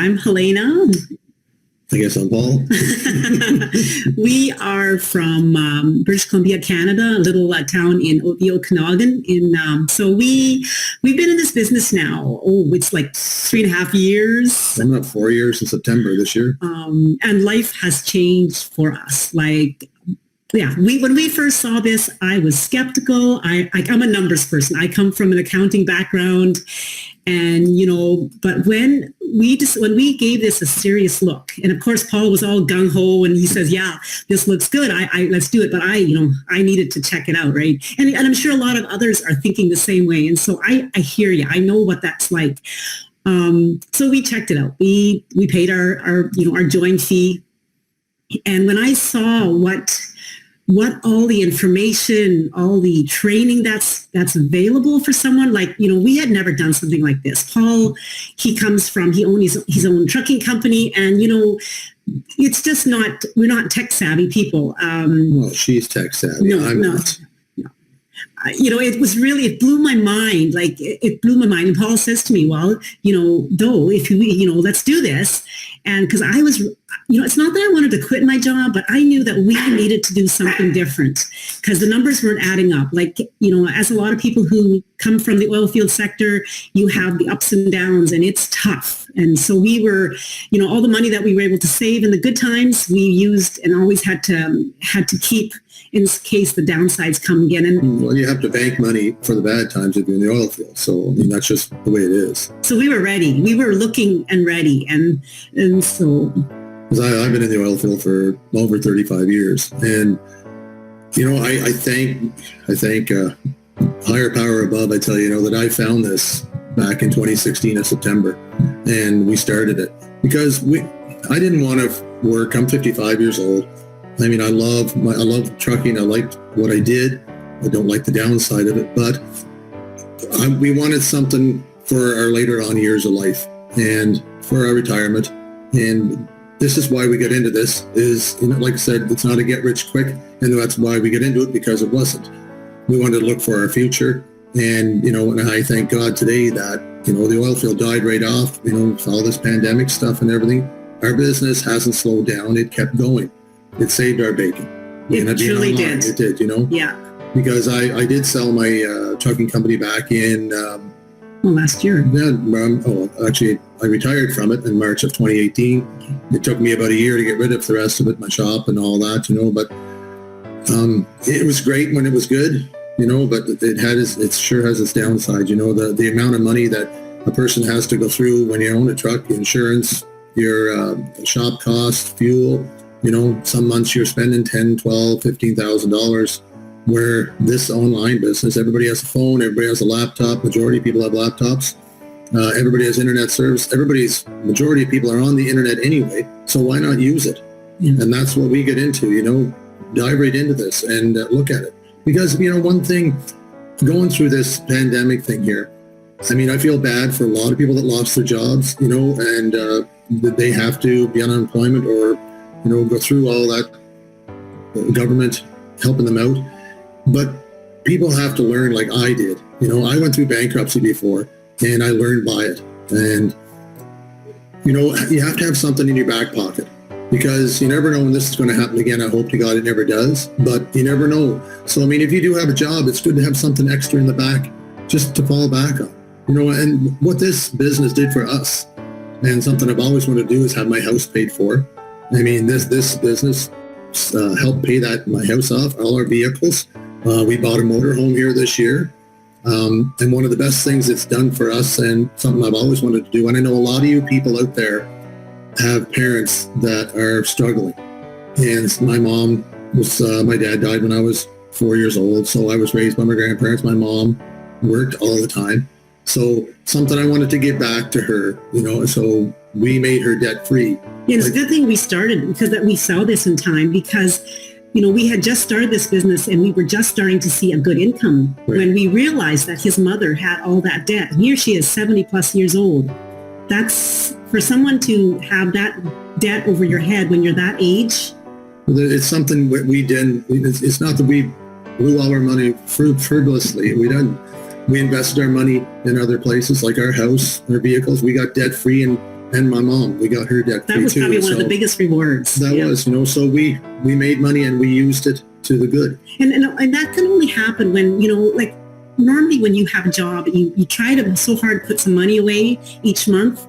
I'm Helena. I guess I'm Paul. We are from British Columbia, Canada, a little town in the Okanagan. So we've been in this business now. It's like 3.5 years. I'm up 4 years in September this year. And life has changed for us. When we first saw this, I was skeptical. I'm a numbers person. I come from an accounting background, and but when we gave this a serious look, and of course Paul was all gung ho, and he says, "Yeah, this looks good. Let's do it." But I needed to check it out, right? And I'm sure a lot of others are thinking the same way. And so I hear you. I know what that's like. So we checked it out. We paid our join fee, and when I saw what all the information, all the training that's available for someone, we had never done something like this. Paul, he owns his own trucking company, and it's just we're not tech savvy people. Well, she's tech savvy. I'm not. It blew my mind. It blew my mind. And Paul says to me, well, though, if let's do this. And because I was, it's not that I wanted to quit my job, but I knew that we needed to do something different because the numbers weren't adding up. As a lot of people who come from the oil field sector, you have the ups and downs, and it's tough. And so we were, all the money that we were able to save in the good times, we used and always had to keep in case the downsides come again. And well, you have to bank money for the bad times if you're in the oil field. So that's just the way it is. So we were ready. We were looking and ready, and so. Because I've been in the oil field for over 35 years, and I thank higher power above. I tell you, that I found this back in 2016 in September, and we started it because I didn't want to work. I'm 55 years old. I mean, I love trucking. I liked what I did. I don't like the downside of it, but we wanted something for our later on years of life and for our retirement. And this is why we get into this is, like I said, it's not a get rich quick. And that's why we get into it, because it wasn't. We wanted to look for our future. And, and I thank God today that, the oil field died right off, with all this pandemic stuff and everything. Our business hasn't slowed down. It kept going. It saved our bacon. It truly did. It did, Yeah. Because I did sell my trucking company back in... last year. Yeah. Actually, I retired from it in March of 2018. It took me about a year to get rid of the rest of it, my shop and all that, but it was great when it was good, but it sure has its downside. The amount of money that a person has to go through when you own a truck, insurance, your shop costs, fuel. Some months you're spending $10,000, $12,000, $15,000, where this online business, everybody has a phone, everybody has a laptop, majority of people have laptops, everybody has internet service, majority of people are on the internet anyway, so why not use it? Yeah. And that's what we get into, dive right into this and look at it. Because, one thing, going through this pandemic thing here, I mean, I feel bad for a lot of people that lost their jobs, and that they have to be on unemployment or go through all that government helping them out. But people have to learn like I did. I went through bankruptcy before, and I learned by it. And, you have to have something in your back pocket, because you never know when this is going to happen again. I hope to God it never does, but you never know. So, I mean, if you do have a job, it's good to have something extra in the back just to fall back on. And what this business did for us, and something I've always wanted to do, is have my house paid for. I mean, this business helped pay my house off, all our vehicles. We bought a motorhome here this year. And one of the best things it's done for us, and something I've always wanted to do, and I know a lot of you people out there have parents that are struggling. And my dad died when I was 4 years old, so I was raised by my grandparents. My mom worked all the time. So something I wanted to give back to her, so we made her debt free. Yeah, it's a good thing we started, because that we saw this in time, because, we had just started this business and we were just starting to see a good income, right, when we realized that his mother had all that debt. Here she is, 70 plus years old. That's, for someone to have that debt over your head when you're that age. It's something we did. It's not that we blew all our money frivolously. We didn't. We invested our money in other places, like our house, our vehicles. We got debt free, and And my mom, we got her debt free too. That was probably one of the biggest rewards. That was, so we made money and we used it to the good. And that can only happen when, like normally when you have a job, you try to so hard put some money away each month,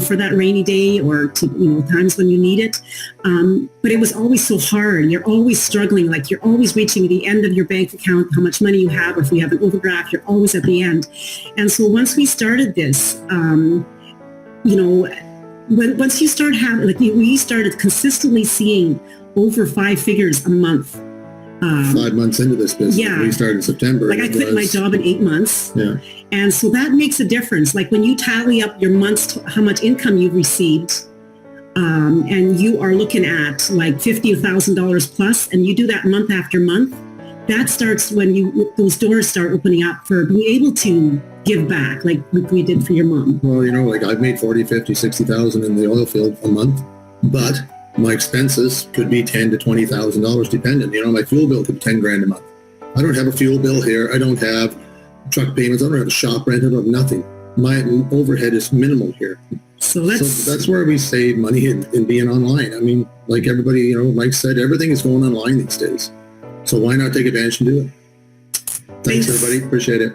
for that rainy day or to, times when you need it. But it was always so hard. You're always struggling. Like you're always reaching the end of your bank account, how much money you have, or if you have an overdraft, you're always at the end. And so once we started this, once you start having, we started consistently seeing over 5 figures a month. 5 months into this business, we started in September. Like I quit my job in 8 months. Yeah. And so that makes a difference. Like when you tally up your months, how much income you've received, and you are looking at like $50,000 plus, and you do that month after month, that starts when those doors start opening up for being able to give back like we did for your mom. Well, like I've made 40, 50, 60,000 in the oil field a month, but my expenses could be $10,000 to $20,000 dependent. My fuel bill could be 10 grand a month. I don't have a fuel bill here. I don't have truck payments. I don't have a shop rent. I don't have nothing. My overhead is minimal here. So that's where we save money in being online. I mean, like everybody, Mike said, everything is going online these days. So why not take advantage and do it? Thanks everybody. Appreciate it.